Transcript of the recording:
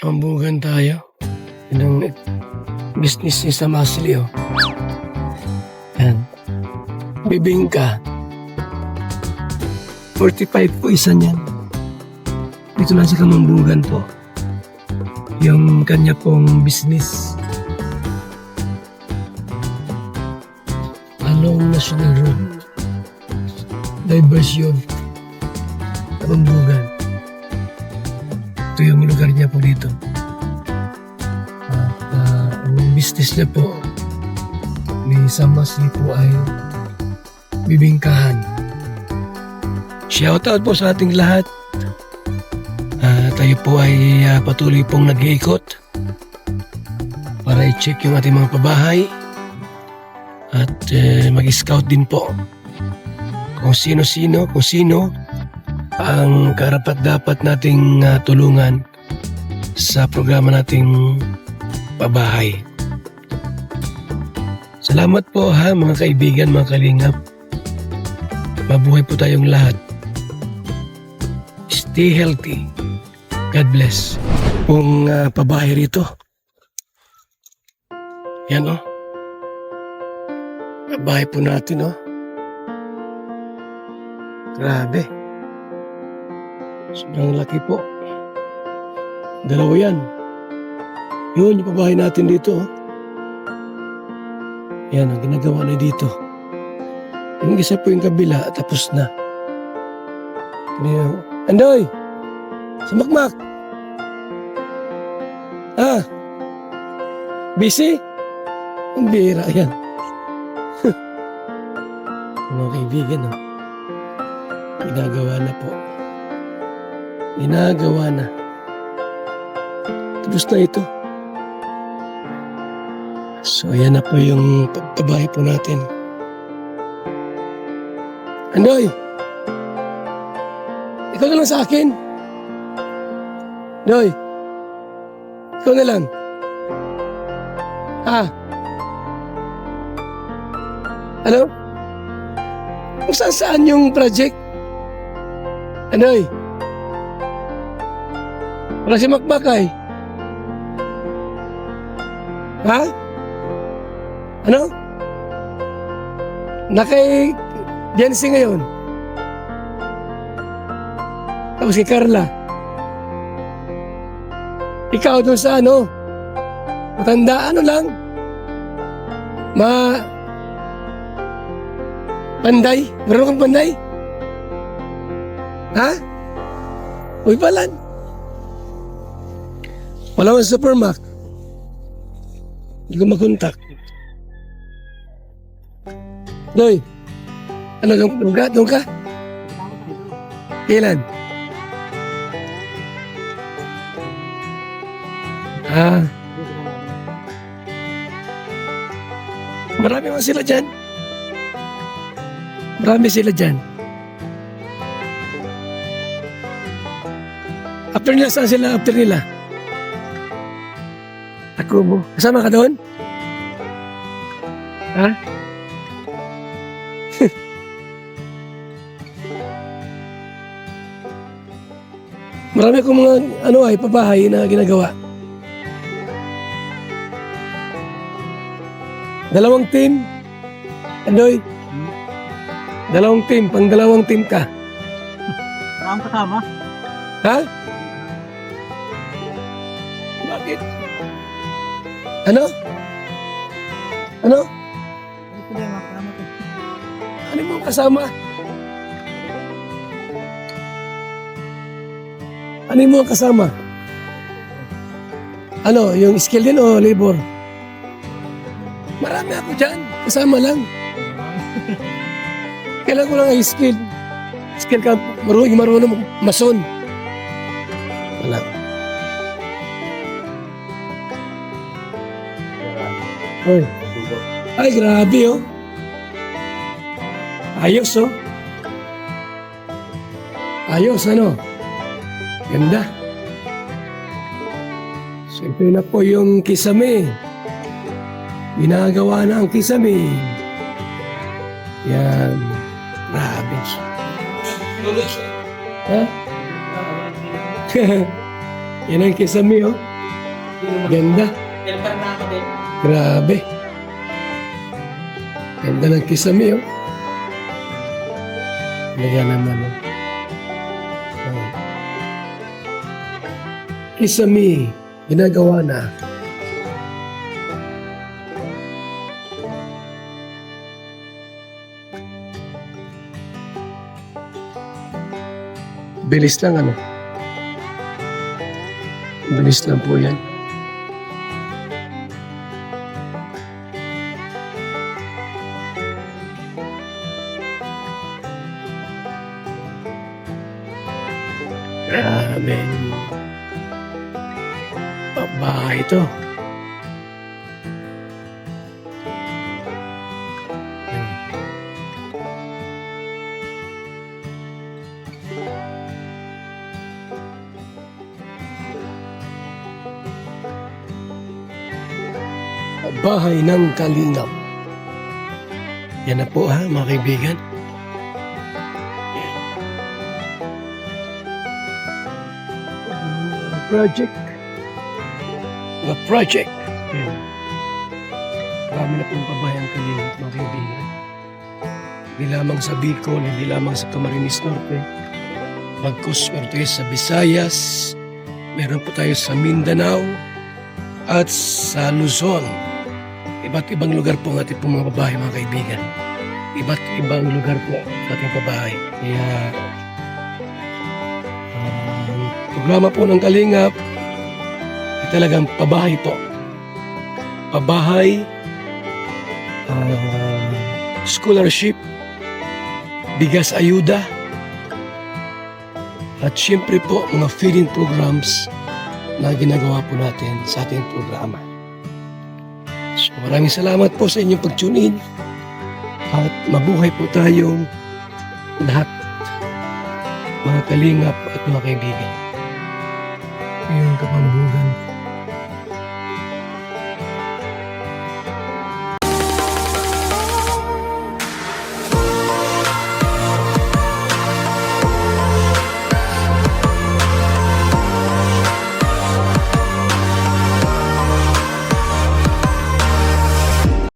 Hambugan tayo. Yun ang business niya sa Masli, oh. Yan. Bibingka. 45 po isa niyan. Dito lang sa Kamambugan po. Yung kanya pong business. Along National Road. Diversion. Kamambugan. Ito yung lugar niya po dito. At ang business niya po ni Sam Masli po ay bibingkahan. Shoutout po sa ating lahat. Tayo po ay patuloy pong nag-iikot para i-check yung ating mga pabahay at mag-scout din po kung sino ang karapat-dapat nating tulungan sa programa nating pabahay. Salamat po mga kaibigan, mga kalingap. Mabuhay po tayong lahat. Stay healthy. God bless. Kung pabahay rito. Yan, oh. Pabahay po natin, oh. Grabe. Sobrang laki po. Dalawa yan. Yun, yung pabahay natin dito, oh. Yan, ang ginagawa na dito. Yung isa po yung kabila, tapos na. Andoy! Sumakmak! Busy? Ang bihira yan. Mga kaibigan, oh. Ginagawa na po. Ginagawa na. Tapos na ito. So, ayan na po yung pagbabahay po natin. Andoy! Ikaw na lang sa akin. Doy, ikaw na lang. Ano? Kung saan yung project? Andoy? Wala si Makmakay. Ha? Ano? Nakay Jensi ngayon. Tapos si Carla. Ikaw doon sa ano? Matanda, ano lang? Panday? Meron kang panday? Ha? Uy, palan. Wala mo sa supermarket. Hindi ko makontak. Doy, ano, doon ka? Kailan? Marami man sila dyan. Marami sila dyan. After nila, saan sila after nila? Ako mo. Kasama ka doon? Ha? Marami akong mga pabahay na ginagawa. Dalawang team. Andoy? Dalawang team. Pang dalawang team ka. Ang kasama? Ha? Bakit? Ano? Ano? Ano mo kasama? Ano mo kasama? Ano? Yung skill din o labor? Marami ako dyan. Kasama lang. Kailan ko lang ay skill. Skill ka, marunong mason. Wala. Oy. Ay, grabe, oh. Ayos, oh. Ayos, ano? Ganda. So, ito na po yung kisame. Ginagawa na ang kisame. Yan. Grabe. Ha? Yan ang kisame, oh. Ganda. Helper na ako din. Grabe. Ganda ng kisame, oh. Lagyan naman, oh. Oh. Kisame. Ginagawa na. Bilis lang, ano? Bilis lang po yan. Grabe. Babae ito. Bahay ng Kalingap. Yan na po ha, mga kaibigan. Project. The project. Marami na pong babae ang Kalingap, mga kaibigan. Hindi lamang sa Bicol, hindi lamang sa Camarines Norte. Bagkus, meron tayo sa Visayas, meron po tayo sa Mindanao, at sa Luzon. Iba't ibang lugar po ang ating pong mga babae, mga kaibigan. Iba't ibang lugar po ang ating babae. Kaya, ang programa po ng Kalingap ay talagang pabahay po. Pabahay, scholarship, bigas ayuda, at syempre po mga feeding programs na ginagawa po natin sa ating programa. So maraming salamat po sa inyong pag-tune in at mabuhay po tayong lahat, mga Kalingap at mga kaibigan. Yung Kapambugan.